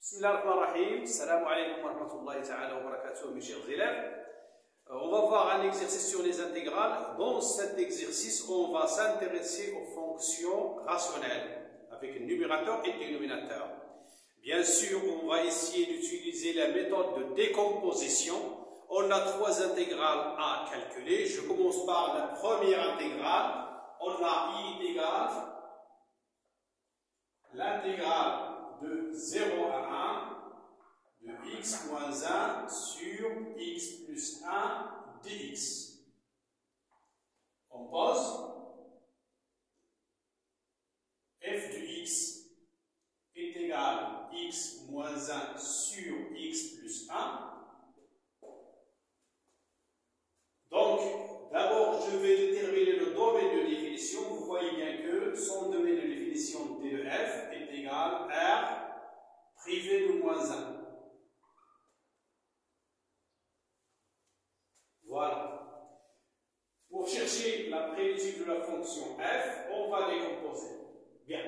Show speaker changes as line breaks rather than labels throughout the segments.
Bismillahirrahmanirrahim. Salam alaikum wa rahmatullahi ta'ala wa barakatuh, mes chers élèves. On va voir un exercice sur les intégrales. Dans cet exercice, on va s'intéresser aux fonctions rationnelles avec le numérateur et le dénominateur. Bien sûr, on va essayer d'utiliser la méthode de décomposition. On a trois intégrales à calculer. Je commence par la première intégrale. On a I est égal l'intégrale de 0 à 1 de x moins 1 sur x plus 1 dx. On pose f de x est égal x moins 1 sur x plus 1. Donc, d'abord, je vais déterminer le domaine de définition. Vous voyez bien que son domaine de définition d de f est égal à r privé de moins 1. Voilà. Pour chercher la primitive de la fonction f, on va décomposer. Bien.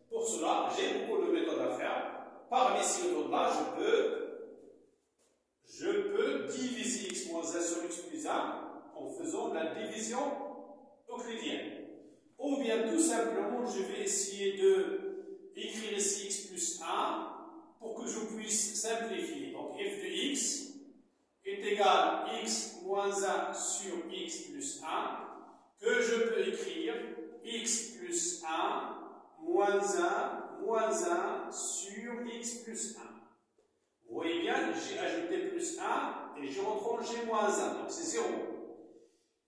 Pour cela, j'ai beaucoup de méthodes à faire. Parmi ces méthodes-là, je peux diviser x moins 1 sur x plus 1 en faisant la division euclidienne. Ou bien tout simplement, je vais essayer de écrire ici x plus 1 pour que je puisse simplifier. Donc f de x est égal à x moins 1 sur x plus 1 que je peux écrire x plus 1 moins 1 sur x plus 1. Vous voyez bien, j'ai ajouté plus 1 et j'ai retranché moins 1, donc c'est 0.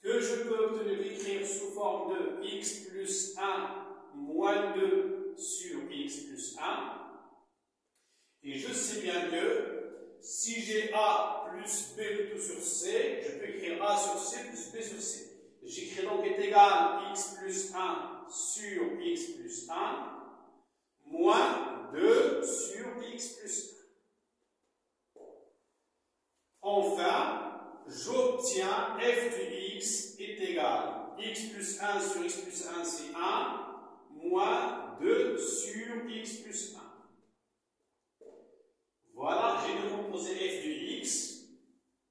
Que je peux obtenir écrire sous forme de x plus 1 moins 2 sur x plus 1. Et je sais bien que si j'ai a plus b tout sur c, je peux écrire a sur c plus b sur c. J'écris donc est égal à x plus 1 sur x plus 1 moins 2 sur x plus 1. Enfin, j'obtiens f de x est égal à x plus 1 sur x plus 1, c'est 1, moins 2 sur x plus 1. Voilà, j'ai décomposé f de x,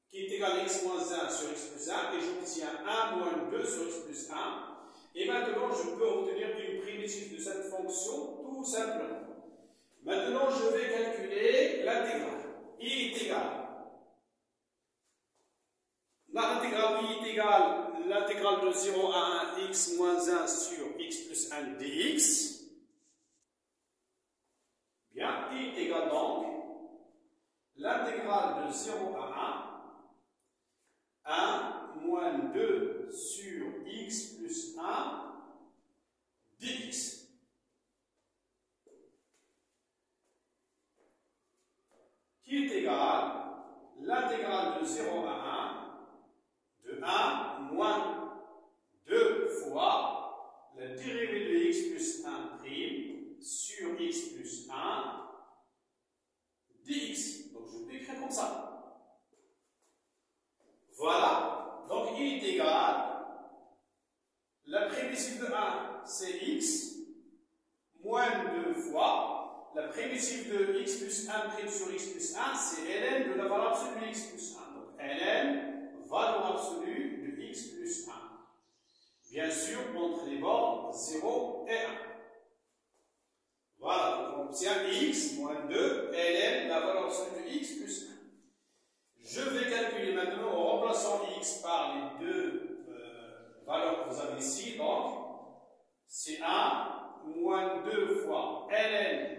qui est égal à x moins 1 sur x plus 1, et j'obtiens 1 moins 2 sur x plus 1. Et maintenant, je peux obtenir une primitive de cette fonction, tout simplement. Maintenant, je vais calculer l'intégrale. I est égal. L'intégrale I est égal à l'intégrale de 0 à 1 x moins 1 sur x plus 1 dx. Bien, I est égal donc l'intégrale de 0 à 1 moins 2 sur x plus 1 dx. Qui est égal l'intégrale de 0 à 1 de 1 moins 2 fois la dérivée de x plus 1 prime sur x plus 1 dx. Donc je peux écrire comme ça. Voilà. Donc il est égal, la primitive de 1 c'est x, moins 2 fois, la primitive de x plus 1 prime sur x plus 1 c'est ln de la valeur absolue de x plus 1. Donc ln, valeur absolue de x plus 1. Bien sûr, entre les bornes 0 et 1. Voilà, donc on obtient x moins 2 ln, la valeur absolue de x plus 1. Je vais calculer maintenant en remplaçant x par les deux valeurs que vous avez ici. Donc, c'est 1 moins 2 fois ln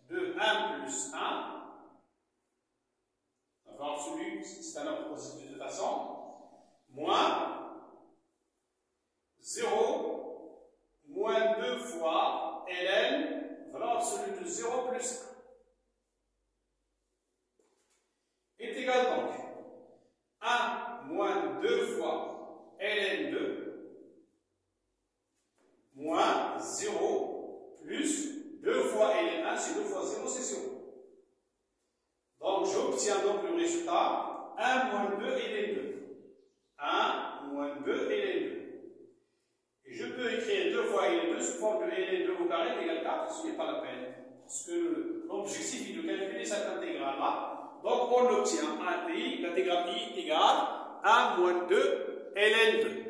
de 1 plus 1. La valeur absolue, c'est un nombre positif de toute façon. Moins 0 moins 2 fois ln, valeur absolue de 0 plus 1. Est égal donc 1 moins 2 fois ln 2 moins 0 plus 2 fois ln 1, c'est 2 fois 0, c'est 0. Donc j'obtiens donc le résultat 1 moins 2 ln 2. 1 moins 2 ln 2. Et je peux écrire 2 fois ln 2 sous forme de ln 2 au carré égale 4, ce n'est pas la peine. Parce que l'objectif est de calculer Donc on obtient l'intégrale I est égale à moins 2 ln 2.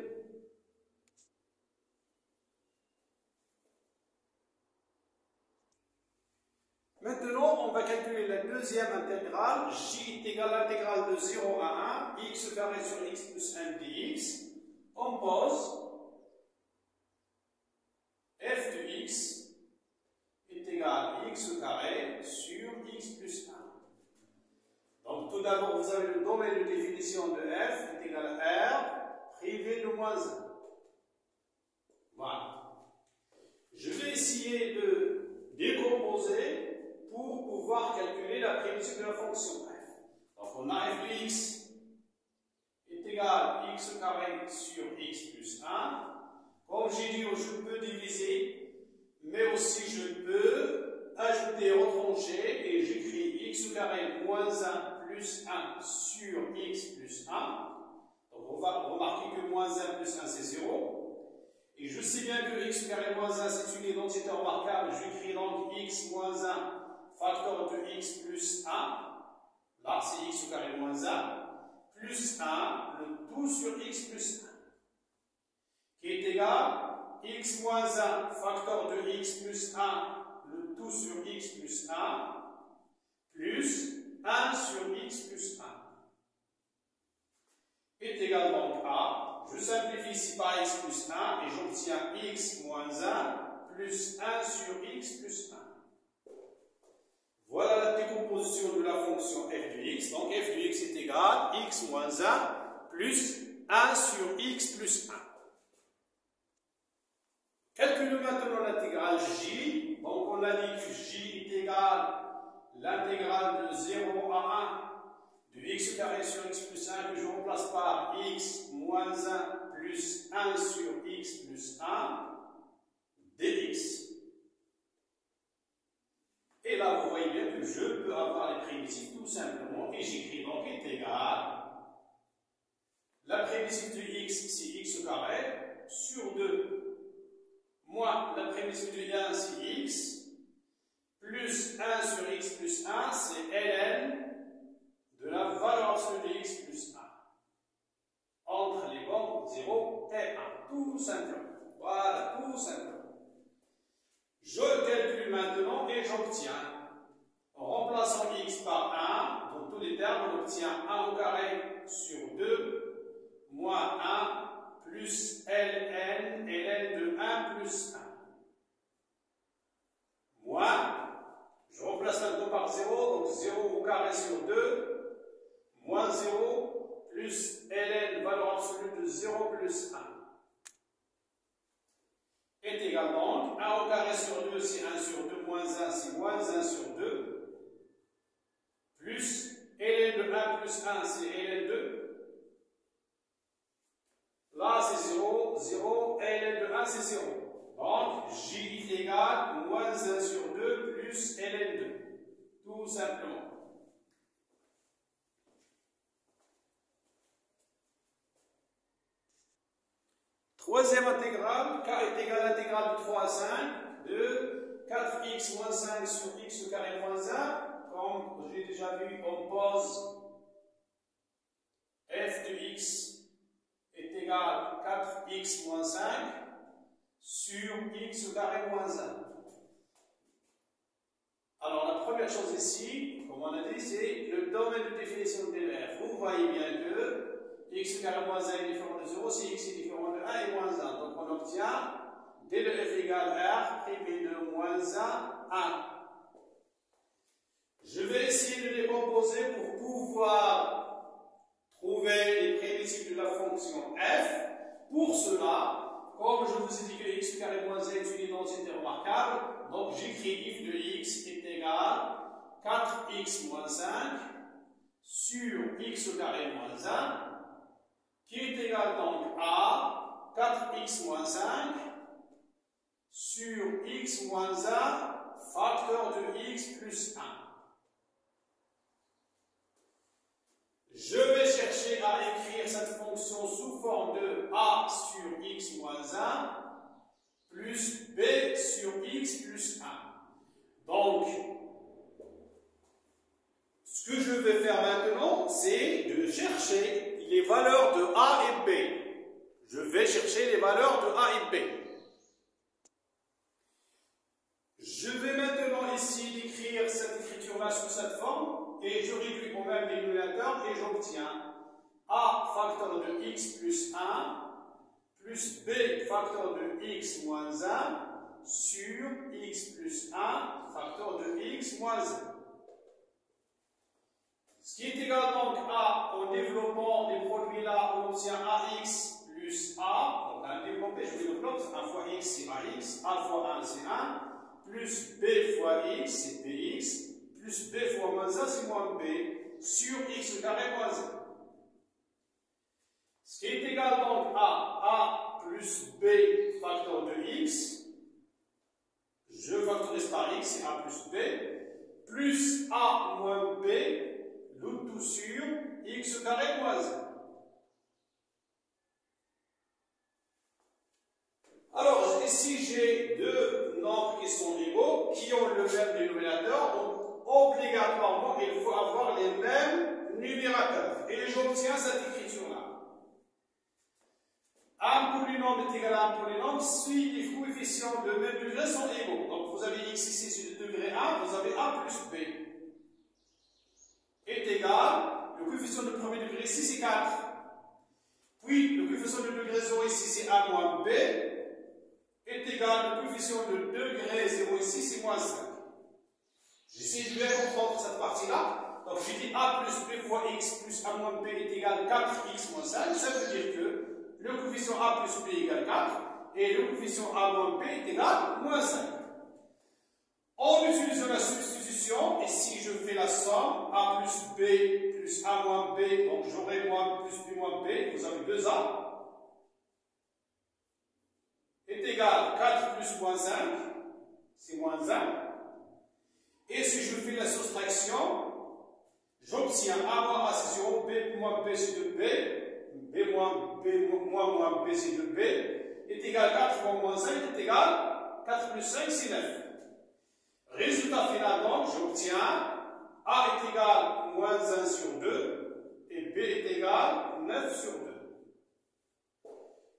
Maintenant, on va calculer la deuxième intégrale. J est égal à l'intégrale de 0 à 1, x carré sur x plus 1 dx. On pose f de x est égal à x carré sur x plus 1. Donc tout d'abord, vous avez le domaine de définition de f est égal à r privé de moins 1. Voilà. Je vais essayer de décomposer pour pouvoir calculer la primitive de la fonction f. Donc on a f de x est égal à x carré sur x plus 1. Comme j'ai dit, je peux diviser, mais aussi je peux ajouter, retrancher, et j'écris x carré moins 1 plus 1 sur x plus 1. Donc on va remarquer que moins 1 plus 1 c'est 0. Et je sais bien que x carré moins 1 c'est une identité remarquable. J'écris donc x moins 1 facteur de x plus 1. Là c'est x carré moins 1 plus 1, le tout sur x plus 1. Qui est égal à x moins 1 facteur de x plus 1, le tout sur x plus 1, plus 1 sur x plus 1. Est égal donc à, je simplifie ici par x plus 1 et j'obtiens x moins 1 plus 1 sur x plus 1. Voilà la décomposition de la fonction f de x. Donc f de x est égal à x moins 1 plus 1 sur x plus 1. Calculons maintenant l'intégrale j. Donc on a dit que j est égal à l'intégrale de 0 à 1 de x carré sur x plus 1 que je remplace par x moins 1 plus 1 sur x plus 1 dx. Et là, vous voyez bien que je peux avoir les primitives tout simplement, et j'écris donc est égal. La primitive de x, c'est x carré, sur 2, moins la primitive de 1, c'est x, plus 1 sur x plus 1, c'est ln de la valeur absolue de x plus 1. Entre les bornes 0 et 1, tout simplement. Voilà, tout simplement. Je calcule maintenant et j'obtiens, en remplaçant x par 1, dans tous les termes, on obtient 1 au carré sur 2, moins 1, plus ln de 1 plus 1. Moins, je remplace maintenant par 0, donc 0 au carré sur 2, moins 0, plus ln, valeur absolue de 0 plus 1. Est égal donc, 1 au carré sur 2, c'est 1 sur 2, moins 1, c'est moins 1 sur 2, plus ln de 1 plus 1, c'est ln 2. Là, c'est 0, 0, ln de 1, c'est 0. Donc, j est égal à moins 1 sur 2 plus ln 2. Tout simplement. Troisième intégrale, k est égal à l'intégrale de 3 à 5 de 4x moins 5 sur x carré moins 1. Comme j'ai déjà vu, on pose f de x est égal à 4x moins 5 sur x carré moins 1. Alors la première chose ici, comme on a dit, c'est le domaine de définition de f. Vous voyez bien que x carré moins 1 est différent de 0 si x est différent de 1 et moins 1. Donc on obtient d de f égale r privé de moins 1, 1. Je vais essayer de décomposer pour pouvoir trouver les primitives de la fonction f. Pour cela, comme je vous ai dit que x carré moins 1 est une identité remarquable, donc j'écris f de x est égal à 4x moins 5 sur x carré moins 1 qui est égal donc à 4x moins 5 sur x moins 1 facteur de x plus 1. Je vais chercher à écrire cette fonction sous forme de a sur x moins 1 plus b sur x plus 1. Donc, Ce que je vais faire maintenant, c'est de chercher les valeurs de A et B. Je vais chercher les valeurs de A et B. Je vais maintenant ici décrire cette écriture-là sous cette forme et je réduis au même dénominateur et j'obtiens A facteur de x plus 1 plus B facteur de x moins 1 sur x plus 1 facteur de x moins 1. Ce qui est égal donc à, en développant les produits là, on obtient AX plus A. Donc à développer, je vais développer, 1 fois x c'est AX, A fois 1 c'est 1, plus B fois x c'est BX, plus B fois moins 1 c'est moins B, sur x carré moins 1. Ce qui est égal donc à A plus B facteur de x, je factorise par x, c'est A plus B, plus A moins B, le tout sur x carré moins 1. Alors, ici, j'ai deux nombres qui sont égaux, qui ont le même dénominateur, donc obligatoirement, il faut avoir les mêmes numérateurs. Et j'obtiens cette écriture-là. 1 polynôme est égal à un polynôme si les coefficients de même degré sont égaux. Donc, vous avez x ici sur le degré 1, vous avez a plus b. Est égal, le coefficient de premier degré ici c'est 4. Puis le coefficient de degré 0 ici c'est a moins b. Est égal, le coefficient de degré 0 ici c'est moins 5. J'essaie de bien comprendre cette partie-là. Donc je dis a plus b fois x plus a moins b est égal 4x moins 5. Ça veut dire que le coefficient a plus b égale 4 et le coefficient a moins b est égal moins 5. En utilisant la substitution, et si je fais la somme, a plus b plus a moins b, donc j'aurai moins plus b moins b, vous avez 2a, est égal 4 plus moins 5, c'est moins 1. Et si je fais la soustraction, j'obtiens a moins a c'est 0, b moins b c'est 2b, b moins b c'est 2b, est égal 4 moins moins 5 est égal 4 plus 5 c'est 9. Résultat final donc, j'obtiens A est égal moins 1 sur 2 et B est égal 9 sur 2.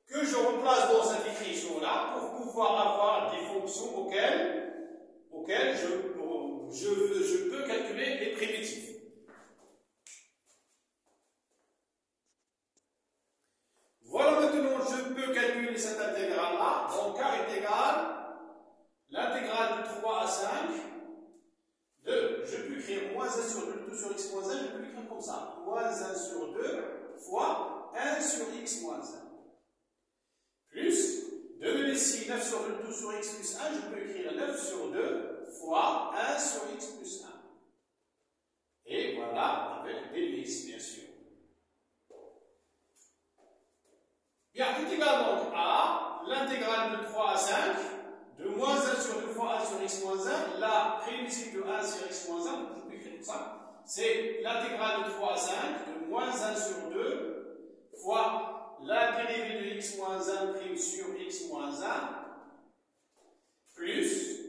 Que je remplace dans cette écriture-là pour pouvoir avoir des fonctions auxquelles je peux calculer les primitives. Voilà maintenant, je peux calculer cette intégrale-là. Donc K est égal l'intégrale de 3 à 5 de, je peux écrire moins 1 sur 2, tout sur x moins 1, je peux l'écrire comme ça. Moins 1 sur 2 fois 1 sur x moins 1. Plus, de même ici, 9 sur 2, tout sur x plus 1, je peux écrire 9 sur 2 fois 1 sur x plus 1. Et voilà, avec dx, bien sûr. Bien, est égal donc à l'intégrale de 3 à 5, de moins 1 sur 2 fois 1 sur x moins 1, la primitive de 1 sur x moins 1, je peux écrire comme ça, c'est l'intégrale de 3 à 5, de moins 1 sur 2 fois la dérivée de x moins 1 prime sur x moins 1, plus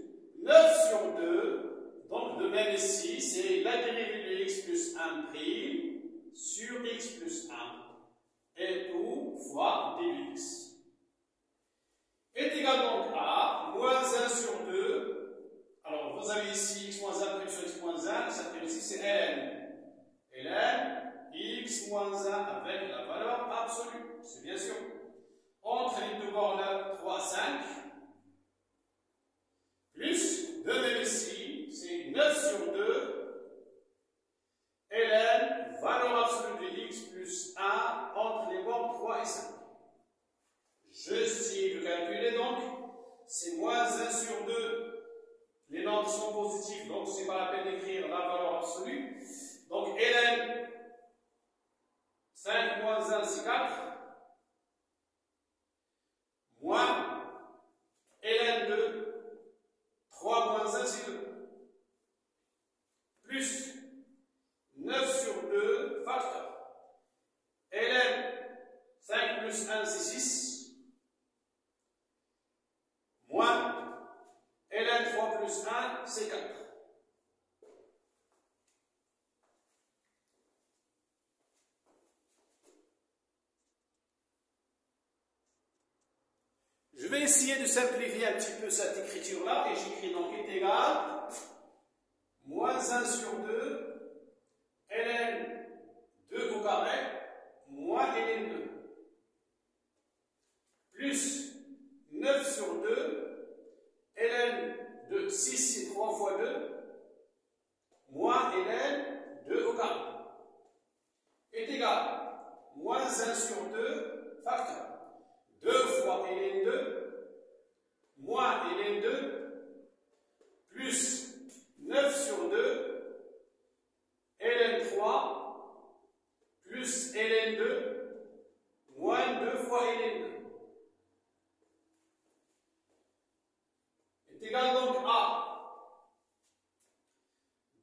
9 sur 2, donc de même ici, c'est la dérivée de x plus 1 prime sur x plus 1, et tout fois dx. Est égal donc à moins 1 sur 2. Alors, vous avez ici x moins 1 prime sur x moins 1. Cette prime ici, c'est ln. ln, x moins 1 avec la valeur absolue. C'est bien sûr. Entre les deux bords là, 3, 5. Plus, de même ici, c'est 9 sur 2. ln, valeur absolue de x plus 1 entre les bords 3 et 5. J'essaie de calculer donc, c'est moins 1 sur 2, les nombres sont positifs, donc c'est pas la peine d'écrire la valeur absolue. Donc ln, 5 moins 1 c'est 4, moins ln 2, 3 moins 1 c'est 2, plus 9 sur 2 facteur. ln, 5 plus 1 c'est 6, moins ln 3 plus 1, c'est 4. Je vais essayer de simplifier un petit peu cette écriture-là et j'écris donc est égal moins 1 sur 2 ln 2 au carré moins ln 2 plus 9 sur 2 ln de 6 c'est 3 fois 2 moins ln 2 au carré est égal moins 1 sur 2 facteur 2 fois ln 2 moins ln 2 plus 9 sur 2 ln 3 plus ln 2 moins 2 fois ln 2 est égal donc à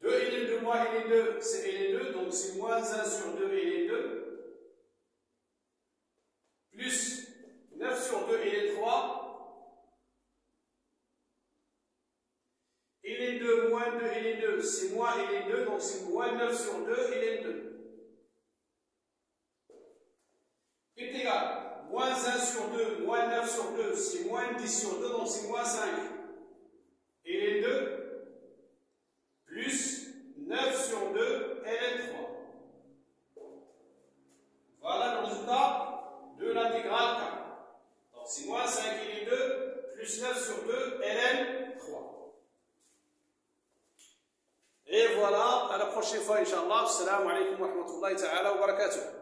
2 ln 2 moins ln 2 c'est ln 2 donc c'est moins 1 sur 2 ln 2 plus 9 sur 2 ln 3 ln 2 moins 2 ln 2 c'est moins ln 2 donc c'est moins 9 sur 2 ln 2 est égal moins 1 sur 2 moins 9 sur 2 c'est moins 10 sur 2 donc c'est moins 5 ln 2 plus 9 sur 2 ln 3 voilà le résultat de l'intégrale K. Donc c'est moins 5 ln 2 plus 9 sur 2 ln 3. Et voilà, à la prochaine fois, Inch'Allah. Assalamu alaikum wa rahmatullahi ta'ala wa barakatuh.